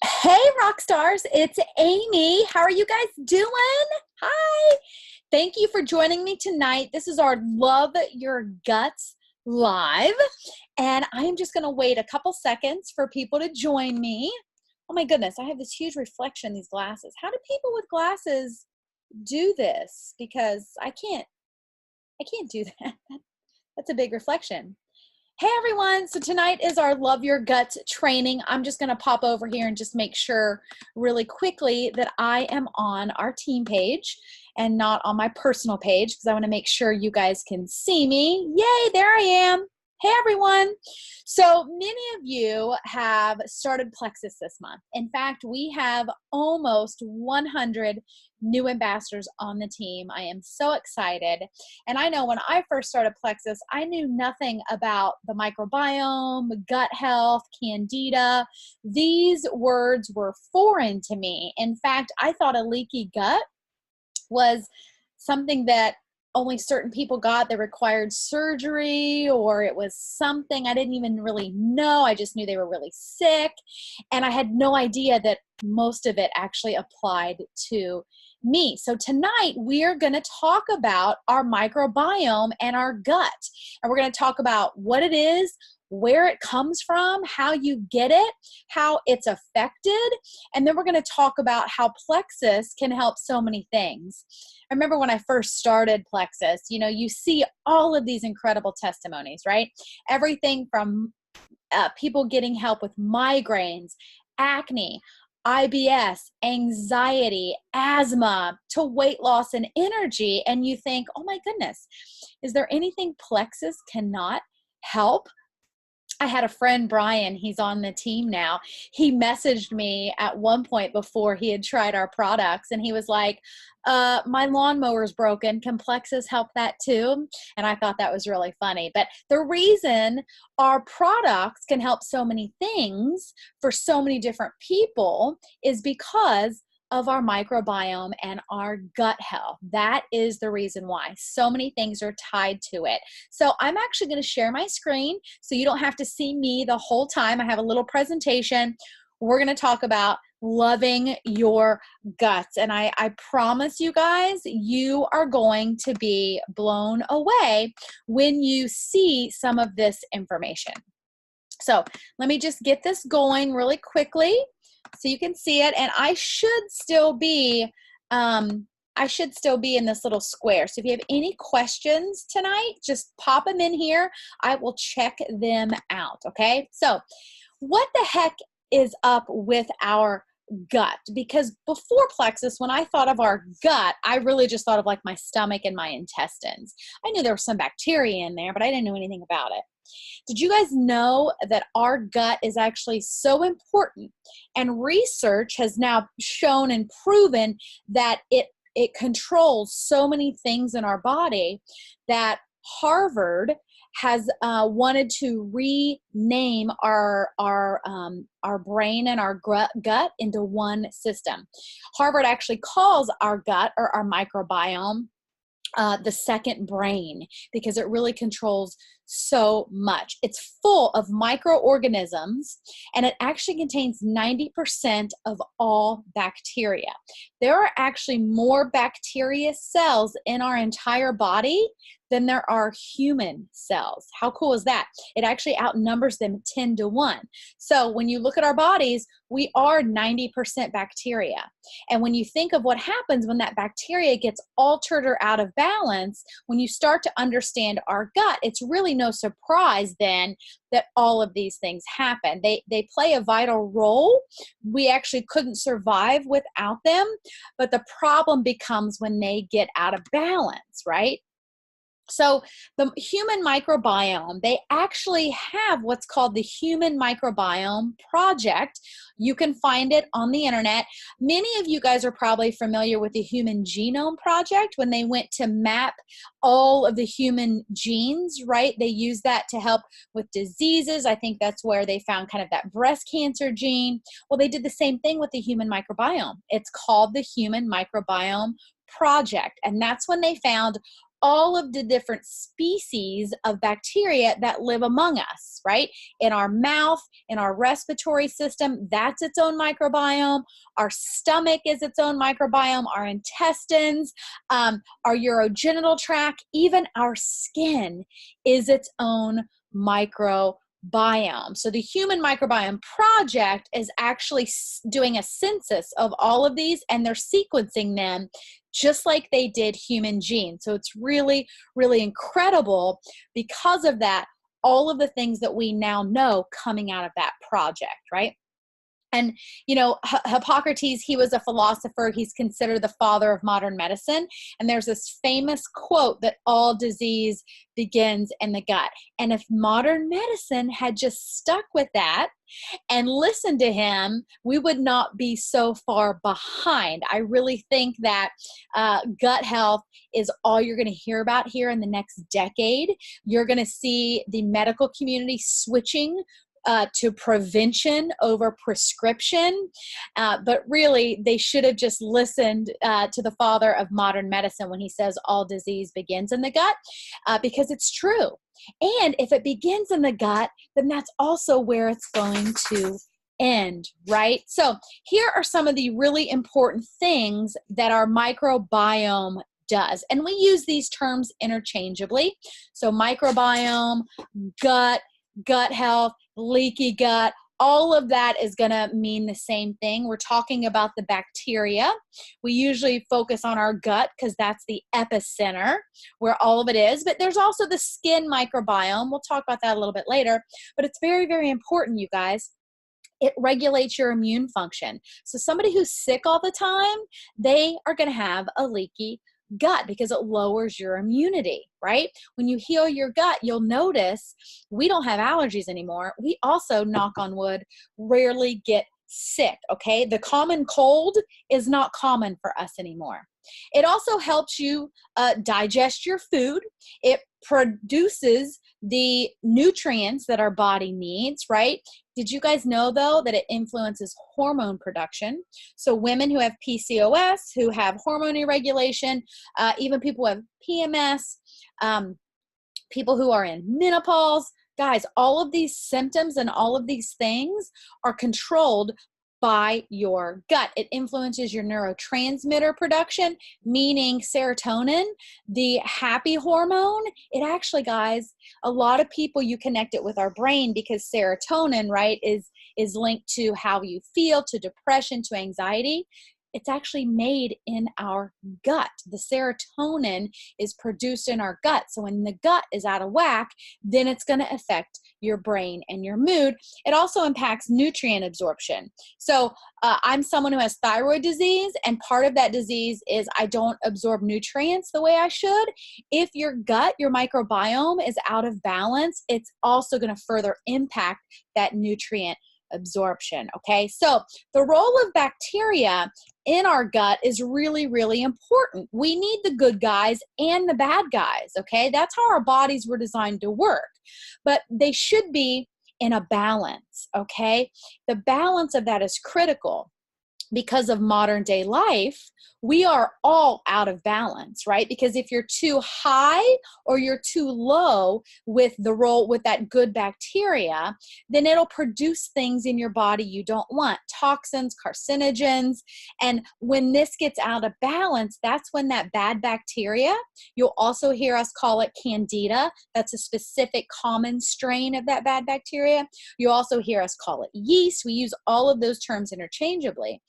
Hey, rock stars, it's Amy. How are you guys doing? Hi. Thank you for joining me tonight. This is our Love Your Guts live, and I am just going to wait a couple seconds for people to join me. Oh my goodness, I have this huge reflection in these glasses. How do people with glasses do this? Because I can't do that. That's a big reflection. Hey everyone, so tonight is our Love Your Guts training. I'm just gonna pop over here and just make sure really quickly that I am on our team page and not on my personal page because I wanna make sure you guys can see me. Yay, there I am. Hey everyone. So many of you have started Plexus this month. In fact, we have almost 100 new ambassadors on the team. I am so excited. And I know when I first started Plexus, I knew nothing about the microbiome, gut health, candida. These words were foreign to me. In fact, I thought a leaky gut was something that only certain people got that required surgery, or it was something I didn't even really know. I just knew they were really sick. And I had no idea that most of it actually applied to me. So tonight we are going to talk about our microbiome and our gut. And we're going to talk about what it is, where it comes from, how you get it, how it's affected, and then we're going to talk about how Plexus can help so many things. I remember when I first started Plexus, you see all of these incredible testimonies, right? Everything from people getting help with migraines, acne, IBS, anxiety, asthma, to weight loss and energy. And you think, oh my goodness, is there anything Plexus cannot help? I had a friend, Brian, he's on the team now. He messaged me at one point before he had tried our products, and he was like, my lawnmower's broken. Can Plexus help that too? And I thought that was really funny. But the reason our products can help so many things for so many different people is because of our microbiome and our gut health. That is the reason why. So many things are tied to it. So I'm actually going to share my screen so you don't have to see me the whole time. I have a little presentation. We're going to talk about loving your guts. And I promise you guys, you are going to be blown away when you see some of this information. So let me just get this going really quickly so you can see it. And I should still be in this little square. So if you have any questions tonight, just pop them in here. I will check them out. Okay. So what the heck is up with our gut? Because before Plexus, when I thought of our gut, I really just thought of like my stomach and my intestines. I knew there was some bacteria in there, but I didn't know anything about it. Did you guys know that our gut is actually so important? And research has now shown and proven that it controls so many things in our body that Harvard has wanted to rename our brain and our gut into one system. Harvard actually calls our gut or our microbiome the second brain because it really controls so much. It's full of microorganisms, and it actually contains 90% of all bacteria. There are actually more bacteria cells in our entire body than there are human cells. How cool is that? It actually outnumbers them 10 to 1. So when you look at our bodies, we are 90% bacteria. And when you think of what happens when that bacteria gets altered or out of balance, when you start to understand our gut, it's really no surprise then that all of these things happen. They play a vital role. We actually couldn't survive without them, but the problem becomes when they get out of balance, right? So the human microbiome, they actually have what's called the Human Microbiome Project. You can find it on the internet. Many of you guys are probably familiar with the Human Genome Project when they went to map all of the human genes, right? They used that to help with diseases. I think that's where they found kind of that breast cancer gene. Well, they did the same thing with the human microbiome. It's called the Human Microbiome Project. And that's when they found all of the different species of bacteria that live among us, right? In our mouth, in our respiratory system, that's its own microbiome. Our stomach is its own microbiome, our intestines, our urogenital tract, even our skin is its own microbiome. So the Human Microbiome Project is actually doing a census of all of these, and they're sequencing them just like they did human genes. So it's really, really incredible because of that, all of the things that we now know coming out of that project, right? And, you know, Hippocrates, he was a philosopher. He's considered the father of modern medicine. And there's this famous quote that all disease begins in the gut. And if modern medicine had just stuck with that and listened to him, we would not be so far behind. I really think that gut health is all you're going to hear about here in the next decade. You're going to see the medical community switching to prevention over prescription. But really, they should have just listened to the father of modern medicine when he says all disease begins in the gut, because it's true. And if it begins in the gut, then that's also where it's going to end, right? So here are some of the really important things that our microbiome does. And we use these terms interchangeably. So microbiome, gut health, leaky gut, all of that is going to mean the same thing. We're talking about the bacteria. We usually focus on our gut because that's the epicenter where all of it is. But there's also the skin microbiome. We'll talk about that a little bit later. But it's very, very important, you guys. It regulates your immune function. So somebody who's sick all the time, they are going to have a leaky gut because it lowers your immunity, right? When you heal your gut, you'll notice we don't have allergies anymore. We also, knock on wood, rarely get sick, okay? The common cold is not common for us anymore. It also helps you digest your food. It produces the nutrients that our body needs, right? Did you guys know, though, that it influences hormone production? So women who have PCOS, who have hormone irregulation, even people who have PMS, people who are in menopause, guys, all of these symptoms and all of these things are controlled by your gut. It influences your neurotransmitter production, meaning serotonin, the happy hormone. It actually, guys, a lot of people, you connect it with our brain because serotonin, right, is linked to how you feel, to depression, to anxiety. It's actually made in our gut. The serotonin is produced in our gut. So when the gut is out of whack, then it's going to affect your brain and your mood. It also impacts nutrient absorption. So I'm someone who has thyroid disease, and part of that disease is I don't absorb nutrients the way I should. If your gut, your microbiome is out of balance, it's also going to further impact that nutrient absorption, okay? So the role of bacteria in our gut is really, really important. We need the good guys and the bad guys, okay? That's how our bodies were designed to work, but they should be in a balance, okay? The balance of that is critical. Because of modern day life, we are all out of balance, right? Because if you're too high or you're too low with that good bacteria, then it'll produce things in your body you don't want, toxins, carcinogens. And when this gets out of balance, that's when that bad bacteria, you'll also hear us call it Candida. That's a specific common strain of that bad bacteria. You'll also hear us call it yeast. We use all of those terms interchangeably.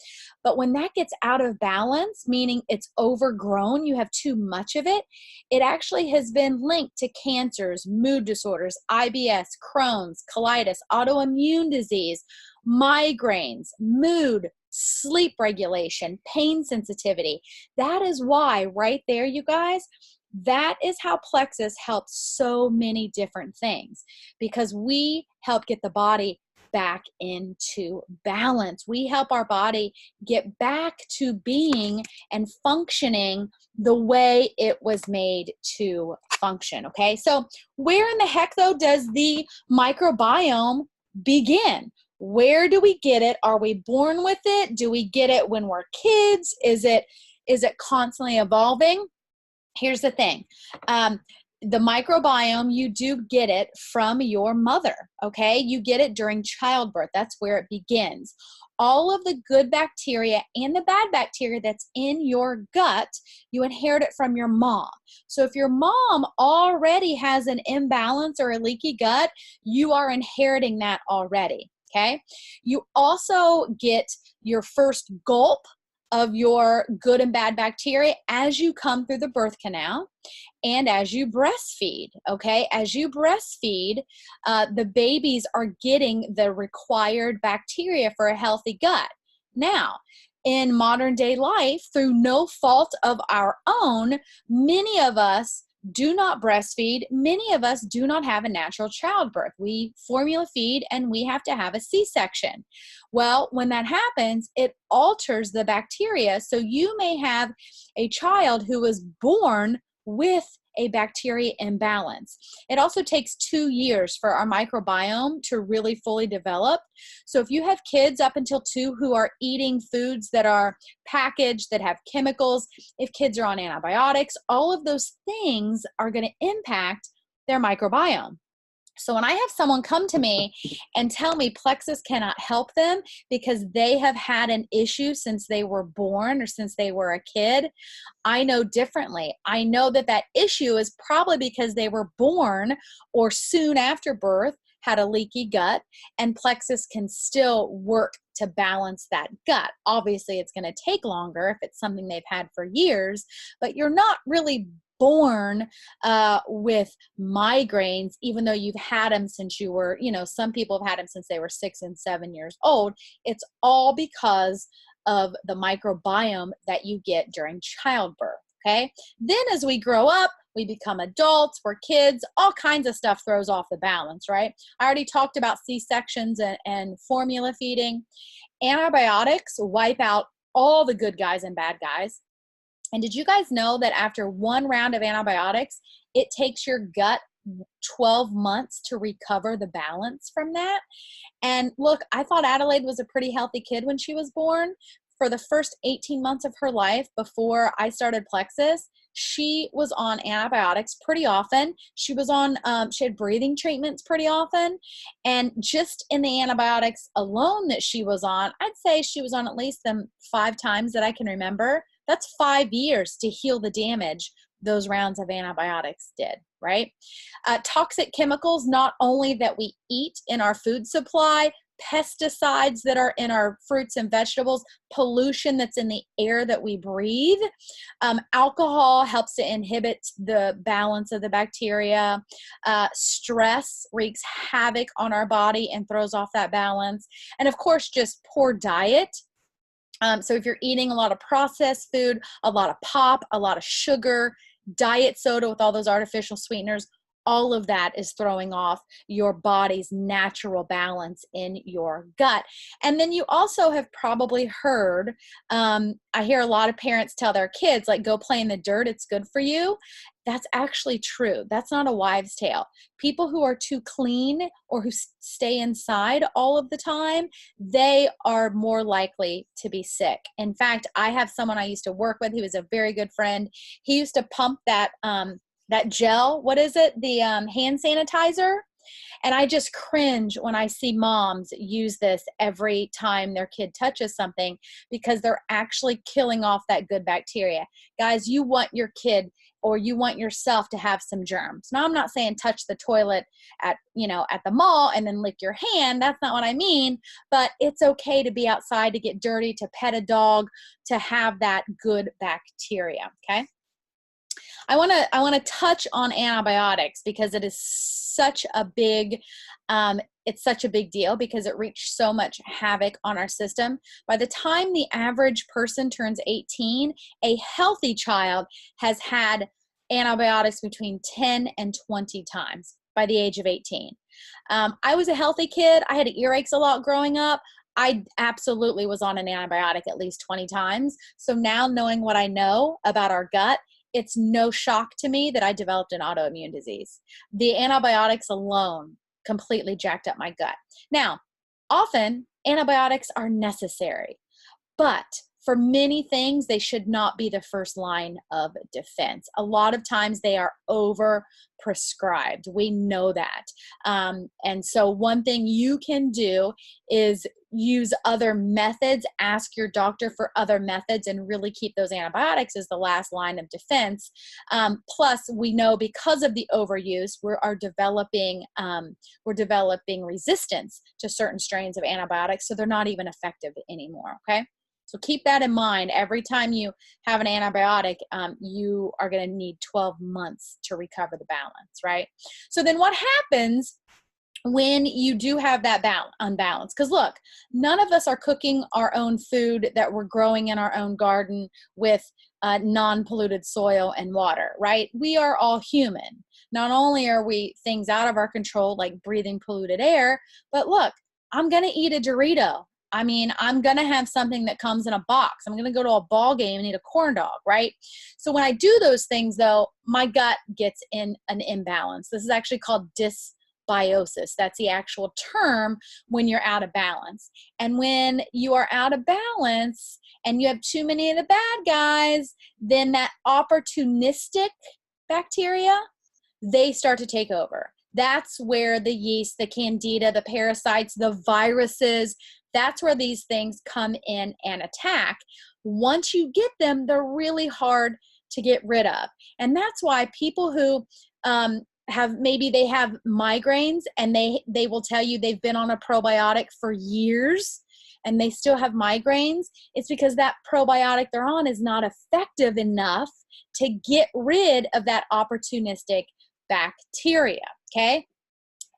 But when that gets out of balance, meaning it's overgrown, you have too much of it, it actually has been linked to cancers, mood disorders, IBS, Crohn's, colitis, autoimmune disease, migraines, mood, sleep regulation, pain sensitivity. That is why right there, you guys, that is how Plexus helps so many different things, because we help get the body back into balance. We help our body get back to being and functioning the way it was made to function, okay? So where in the heck, though, does the microbiome begin? Where do we get it? Are we born with it? Do we get it when we're kids? Is it constantly evolving? Here's the thing. The microbiome, you do get it from your mother, okay? You get it during childbirth. That's where it begins. All of the good bacteria and the bad bacteria that's in your gut, you inherit it from your mom. So if your mom already has an imbalance or a leaky gut, you are inheriting that already, okay? You also get your first gulp of your good and bad bacteria as you come through the birth canal and as you breastfeed, okay? As you breastfeed, the babies are getting the required bacteria for a healthy gut. Now, in modern day life, through no fault of our own, many of us do not breastfeed. Many of us do not have a natural childbirth. We formula feed and we have to have a C-section. Well, when that happens, it alters the bacteria. So you may have a child who was born with a bacteria imbalance. It also takes 2 years for our microbiome to really fully develop. So if you have kids up until 2 who are eating foods that are packaged, that have chemicals, if kids are on antibiotics, all of those things are going to impact their microbiome. So when I have someone come to me and tell me Plexus cannot help them because they have had an issue since they were born or since they were a kid, I know differently. I know that that issue is probably because they were born or soon after birth had a leaky gut, and Plexus can still work to balance that gut. Obviously, it's going to take longer if it's something they've had for years, but you're not really born with migraines, even though you've had them since you were, some people have had them since they were 6 and 7 years old. It's all because of the microbiome that you get during childbirth, okay? Then as we grow up, we become adults, we're kids, all kinds of stuff throws off the balance, right? I already talked about C-sections and formula feeding. Antibiotics wipe out all the good guys and bad guys. And did you guys know that after 1 round of antibiotics, it takes your gut 12 months to recover the balance from that? And look, I thought Adelaide was a pretty healthy kid when she was born. For the first 18 months of her life before I started Plexus, she was on antibiotics pretty often. She was on, she had breathing treatments pretty often. And just in the antibiotics alone that she was on, I'd say she was on at least them 5 times that I can remember. That's 5 years to heal the damage those rounds of antibiotics did, right? Toxic chemicals, not only that we eat in our food supply, pesticides that are in our fruits and vegetables, pollution that's in the air that we breathe. Alcohol helps to inhibit the balance of the bacteria. Stress wreaks havoc on our body and throws off that balance. And of course, just poor diet. So if you're eating a lot of processed food, a lot of pop, a lot of sugar, diet soda with all those artificial sweeteners, all of that is throwing off your body's natural balance in your gut. And then you also have probably heard, I hear a lot of parents tell their kids, like, go play in the dirt, it's good for you. That's actually true. That's not a wives' tale. People who are too clean or who stay inside all of the time, they are more likely to be sick. In fact, I have someone I used to work with. He was a very good friend. He used to pump that gel, what is it? The hand sanitizer. And I just cringe when I see moms use this every time their kid touches something because they're actually killing off that good bacteria. Guys, you want your kid or you want yourself to have some germs. Now, I'm not saying touch the toilet at the mall and then lick your hand. That's not what I mean. But it's okay to be outside, to get dirty, to pet a dog, to have that good bacteria, okay? I want to touch on antibiotics because it is such a big deal because it wreaks so much havoc on our system. By the time the average person turns 18, a healthy child has had antibiotics between 10 and 20 times by the age of 18. I was a healthy kid. I had earaches a lot growing up. I absolutely was on an antibiotic at least 20 times. So now, knowing what I know about our gut, it's no shock to me that I developed an autoimmune disease. The antibiotics alone completely jacked up my gut. Now, often antibiotics are necessary, but for many things, they should not be the first line of defense. A lot of times they are over prescribed. We know that. And so one thing you can do is use other methods, ask your doctor for other methods, and really keep those antibiotics as the last line of defense. Plus, we know because of the overuse, we're developing resistance to certain strains of antibiotics, so they're not even effective anymore, okay? So keep that in mind. Every time you have an antibiotic, you are going to need 12 months to recover the balance, right? So then what happens when you do have that unbalance? Because look, none of us are cooking our own food that we're growing in our own garden with non-polluted soil and water, right? We are all human. Not only are we things out of our control, like breathing polluted air, but look, I'm going to eat a Dorito. I mean, I'm going to have something that comes in a box. I'm going to go to a ball game and eat a corn dog, right? So when I do those things, though, my gut gets in an imbalance. This is actually called dysbiosis. That's the actual term when you're out of balance. And when you are out of balance and you have too many of the bad guys, then that opportunistic bacteria, they start to take over. That's where the yeast, the candida, the parasites, the viruses, that's where these things come in and attack. Once you get them, they're really hard to get rid of. And that's why people who have migraines and they will tell you they've been on a probiotic for years and they still have migraines. It's because that probiotic they're on is not effective enough to get rid of that opportunistic bacteria, okay?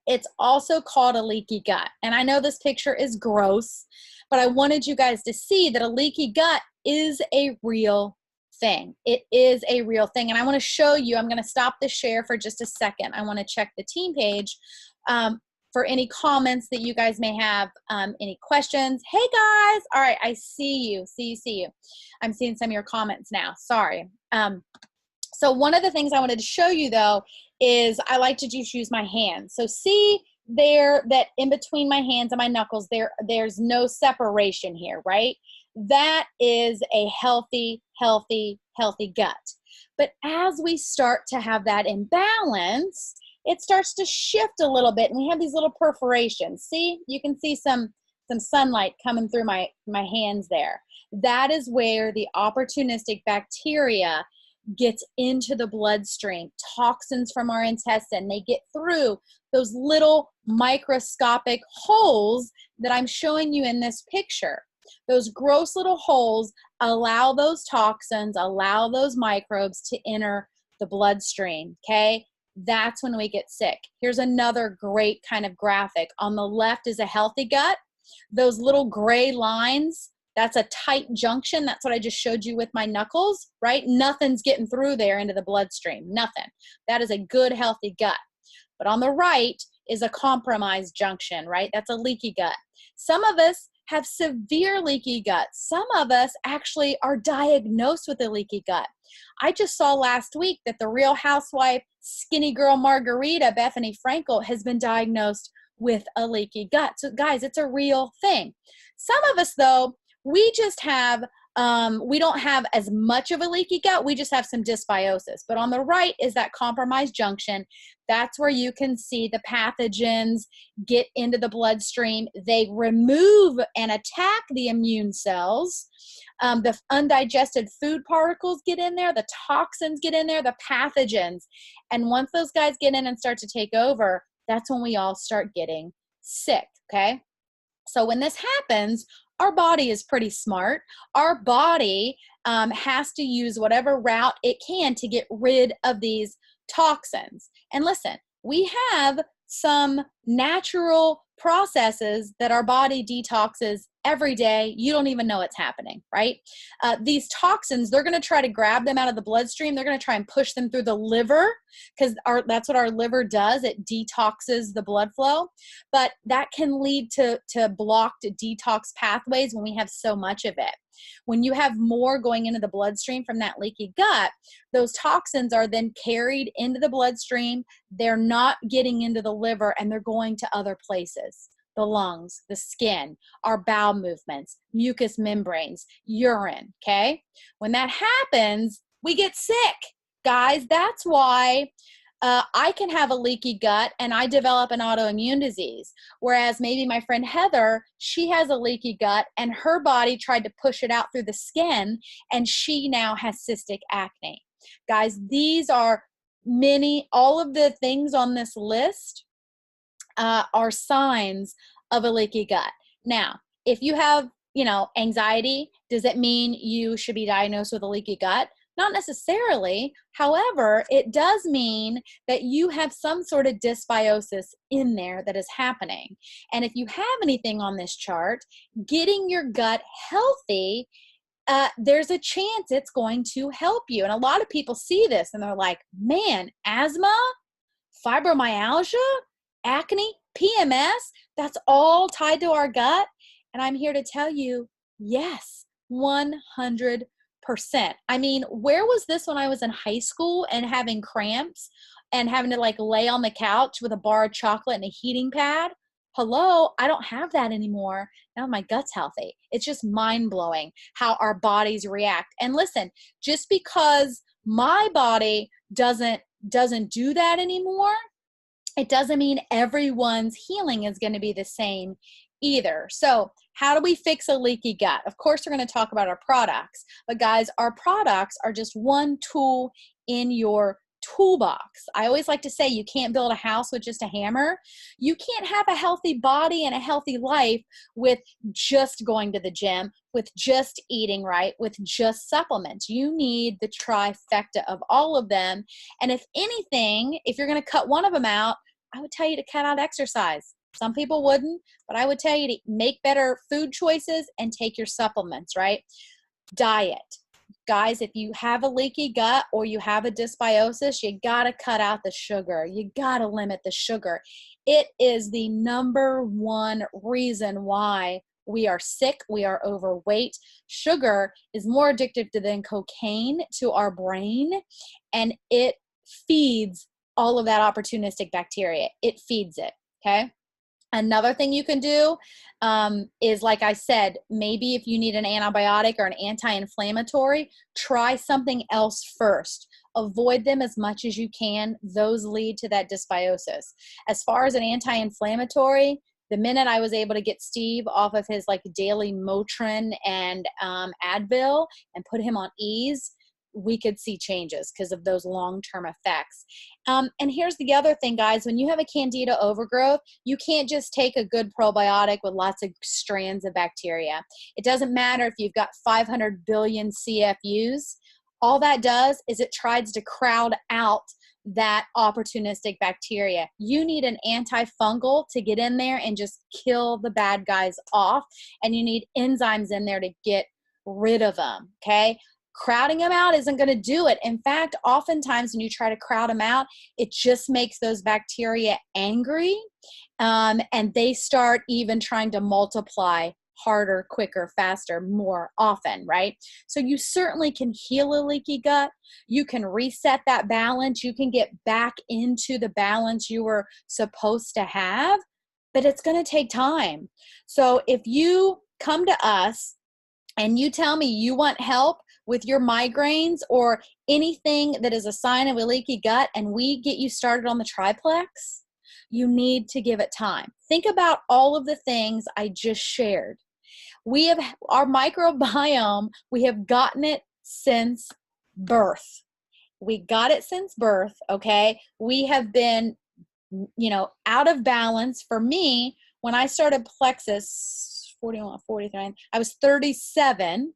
It's also called a leaky gut. And I know this picture is gross, but I wanted you guys to see that a leaky gut is a real thing. It is a real thing. And I want to show you, I'm going to stop the share for just a second. I want to check the team page for any comments that you guys may have, any questions. Hey guys. All right. I see you. See you. I'm seeing some of your comments now. Sorry. So one of the things I wanted to show you though is I like to just use my hands. So see there that in between my hands and my knuckles, there's no separation here, right? That is a healthy gut. But as we start to have that imbalance, it starts to shift a little bit and we have these little perforations. See, you can see some sunlight coming through my hands there. That is where the opportunistic bacteria gets into the bloodstream. Toxins from our intestine, they get through those little microscopic holes that I'm showing you in this picture. Those gross little holes allow those toxins, allow those microbes to enter the bloodstream, okay? That's when we get sick. Here's another great kind of graphic. On the left is a healthy gut. Those little gray lines, that's a tight junction. That's what I just showed you with my knuckles, right? Nothing's getting through there into the bloodstream, nothing. That is a good, healthy gut. But on the right is a compromised junction, right? That's a leaky gut. Some of us have severe leaky gut. Some of us actually are diagnosed with a leaky gut. I just saw last week that the Real Housewife skinny girl Margarita, Bethany Frankel, has been diagnosed with a leaky gut. So guys, it's a real thing. Some of us though, we just have, we don't have as much of a leaky gut. We just have some dysbiosis. But on the right is that compromised junction. That's where you can see the pathogens get into the bloodstream. They remove and attack the immune cells. The undigested food particles get in there. The toxins get in there, the pathogens. And once those guys get in and start to take over, that's when we all start getting sick, okay? So when this happens, our body is pretty smart. Our body has to use whatever route it can to get rid of these toxins. And listen, we have some natural processes that our body detoxes every day. You don't even know it's happening, right? These toxins, they're going to try to grab them out of the bloodstream. They're going to try and push them through the liver because that's what our liver does. It detoxes the blood flow. But that can lead to blocked detox pathways when we have so much of it. When you have more going into the bloodstream from that leaky gut, those toxins are then carried into the bloodstream. They're not getting into the liver and they're going to other places. the lungs, the skin, our bowel movements, mucous membranes, urine, okay? When that happens, we get sick. Guys, that's why I can have a leaky gut and I develop an autoimmune disease. Whereas maybe my friend Heather, she has a leaky gut and her body tried to push it out through the skin and she now has cystic acne. Guys, these are all of the things on this list are signs of a leaky gut. Now, if you have, anxiety, does it mean you should be diagnosed with a leaky gut? Not necessarily. However, it does mean that you have some sort of dysbiosis in there that is happening. And if you have anything on this chart, getting your gut healthy, there's a chance it's going to help you. And a lot of people see this and they're like, man, asthma, fibromyalgia, acne, PMS, that's all tied to our gut. And I'm here to tell you, yes, 100%. I mean, where was this when I was in high school and having cramps and having to lay on the couch with a bar of chocolate and a heating pad? Hello, I don't have that anymore. Now my gut's healthy. It's just mind-blowing how our bodies react. And listen, just because my body doesn't do that anymore, it doesn't mean everyone's healing is going to be the same either. So how do we fix a leaky gut? Of course, we're going to talk about our products, but guys, our products are just one tool in your toolbox. I always like to say you can't build a house with just a hammer. You can't have a healthy body and a healthy life with just going to the gym, with just eating right, with just supplements. You need the trifecta of all of them. And if anything, if you're going to cut one of them out, I would tell you to cut out exercise. Some people wouldn't, but I would tell you to make better food choices and take your supplements, right? Diet. Guys, if you have a leaky gut or you have a dysbiosis, you got to cut out the sugar. You got to limit the sugar. It is the number one reason why we are sick, we are overweight. Sugar is more addictive than cocaine to our brain, and it feeds all of that opportunistic bacteria. It feeds it, okay? Another thing you can do is, like I said, maybe if you need an antibiotic or an anti-inflammatory, try something else first. Avoid them as much as you can. Those lead to that dysbiosis. As far as an anti-inflammatory, the minute I was able to get Steve off of his daily Motrin and Advil and put him on ease, we could see changes because of those long-term effects. And here's the other thing, guys. When you have a candida overgrowth, you can't just take a good probiotic with lots of strands of bacteria. It doesn't matter if you've got 500 billion CFUs. All that does is it tries to crowd out that opportunistic bacteria. You need an antifungal to get in there and just kill the bad guys off. And you need enzymes in there to get rid of them, okay? Crowding them out isn't going to do it. In fact, oftentimes when you try to crowd them out, it just makes those bacteria angry, and they start even trying to multiply harder, quicker, faster, more often, right? So you certainly can heal a leaky gut. You can reset that balance. You can get back into the balance you were supposed to have, but it's going to take time. So if you come to us and you tell me you want help with your migraines or anything that is a sign of a leaky gut, and we get you started on the triplex, you need to give it time. Think about all of the things I just shared. We have our microbiome, we have gotten it since birth. We got it since birth, okay? We have been, out of balance. For me, when I started Plexus, 41, 49, I was 37.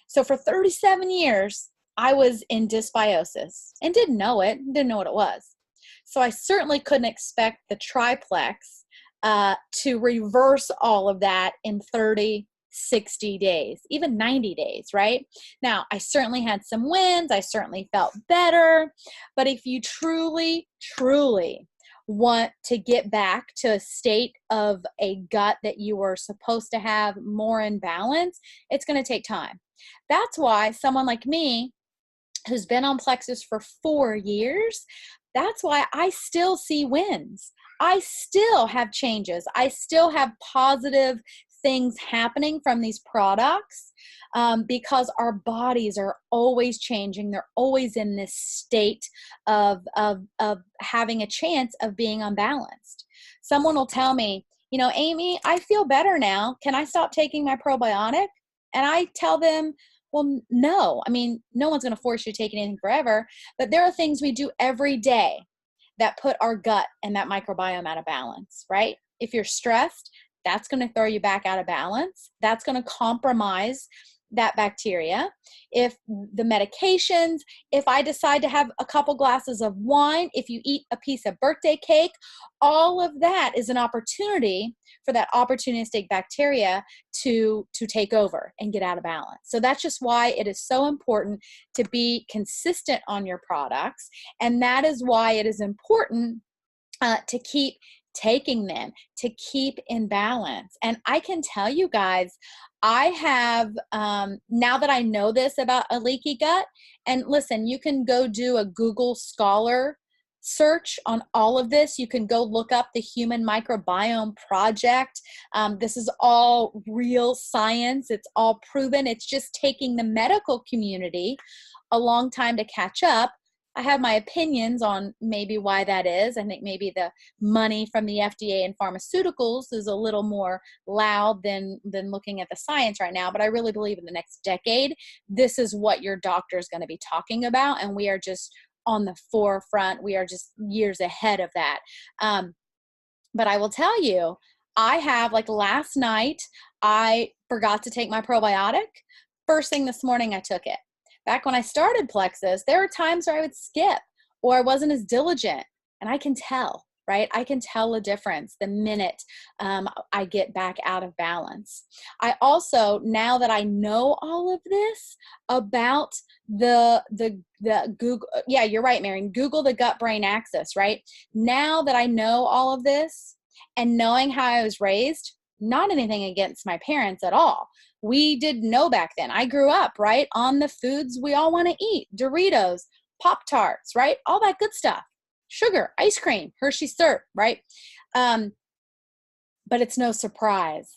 So for 37 years, I was in dysbiosis and didn't know what it was. So I certainly couldn't expect the triplex to reverse all of that in 30, 60 days, even 90 days, right? Now, I certainly had some wins. I certainly felt better. But if you truly, truly want to get back to a state of a gut that you were supposed to have more in balance, it's going to take time. That's why someone like me, who's been on Plexus for 4 years, that's why I still see wins. I still have changes. I still have positive things happening from these products because our bodies are always changing. They're always in this state of having a chance of being unbalanced. Someone will tell me, you know, Amy, I feel better now. Can I stop taking my probiotic? And I tell them, well, no. I mean, no one's going to force you to take anything forever, but there are things we do every day that put our gut and that microbiome out of balance, right? If you're stressed, that's going to throw you back out of balance. That's going to compromise that bacteria. If the medications, if I decide to have a couple glasses of wine, if you eat a piece of birthday cake, all of that is an opportunity for that opportunistic bacteria to take over and get out of balance. So that's just why it is so important to be consistent on your products. And that is why it is important to keep taking them, to keep in balance. And I can tell you guys, I have, now that I know this about a leaky gut, and listen, you can go do a Google Scholar search on all of this. You can go look up the Human Microbiome Project. This is all real science. It's all proven. It's just taking the medical community a long time to catch up. I have my opinions on maybe why that is. I think maybe the money from the FDA and pharmaceuticals is a little more loud than looking at the science right now. But I really believe in the next decade, this is what your doctor is going to be talking about. And we are just on the forefront. We are just years ahead of that. But I will tell you, I have, like last night, I forgot to take my probiotic. First thing this morning, I took it. Back when I started Plexus, there were times where I would skip or I wasn't as diligent, and I can tell, right? I can tell a difference the minute I get back out of balance. I also, now that I know all of this about the Google, yeah, you're right, Marion, Google the gut-brain axis, right? Now that I know all of this and knowing how I was raised, not anything against my parents at all. We didn't know back then. I grew up, right, on the foods we all want to eat. Doritos, Pop-Tarts, right? All that good stuff. Sugar, ice cream, Hershey syrup, right? But it's no surprise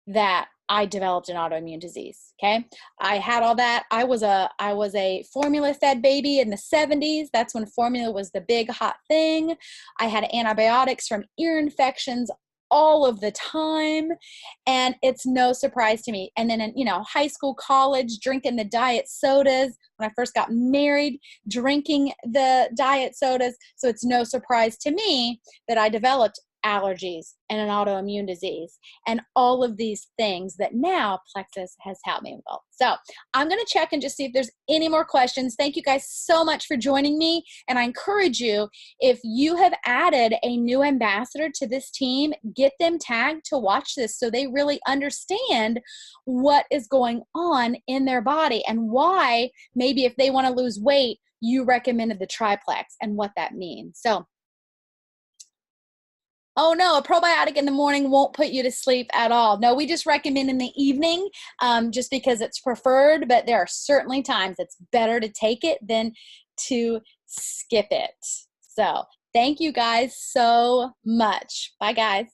that I developed an autoimmune disease, okay? I had all that. I was a formula-fed baby in the 70s. That's when formula was the big hot thing. I had antibiotics from ear infections all of the time, and it's no surprise to me. And then in, high school, college, drinking the diet sodas. When I first got married, drinking the diet sodas. So it's no surprise to me that I developed allergies and an autoimmune disease and all of these things that now Plexus has helped me with. So I'm going to check and just see if there's any more questions. Thank you guys so much for joining me. And I encourage you, if you have added a new ambassador to this team, get them tagged to watch this so they really understand what is going on in their body and why maybe if they want to lose weight, you recommended the triplex and what that means. So oh no, a probiotic in the morning won't put you to sleep at all. No, we just recommend in the evening just because it's preferred, but there are certainly times it's better to take it than to skip it. So thank you guys so much. Bye guys.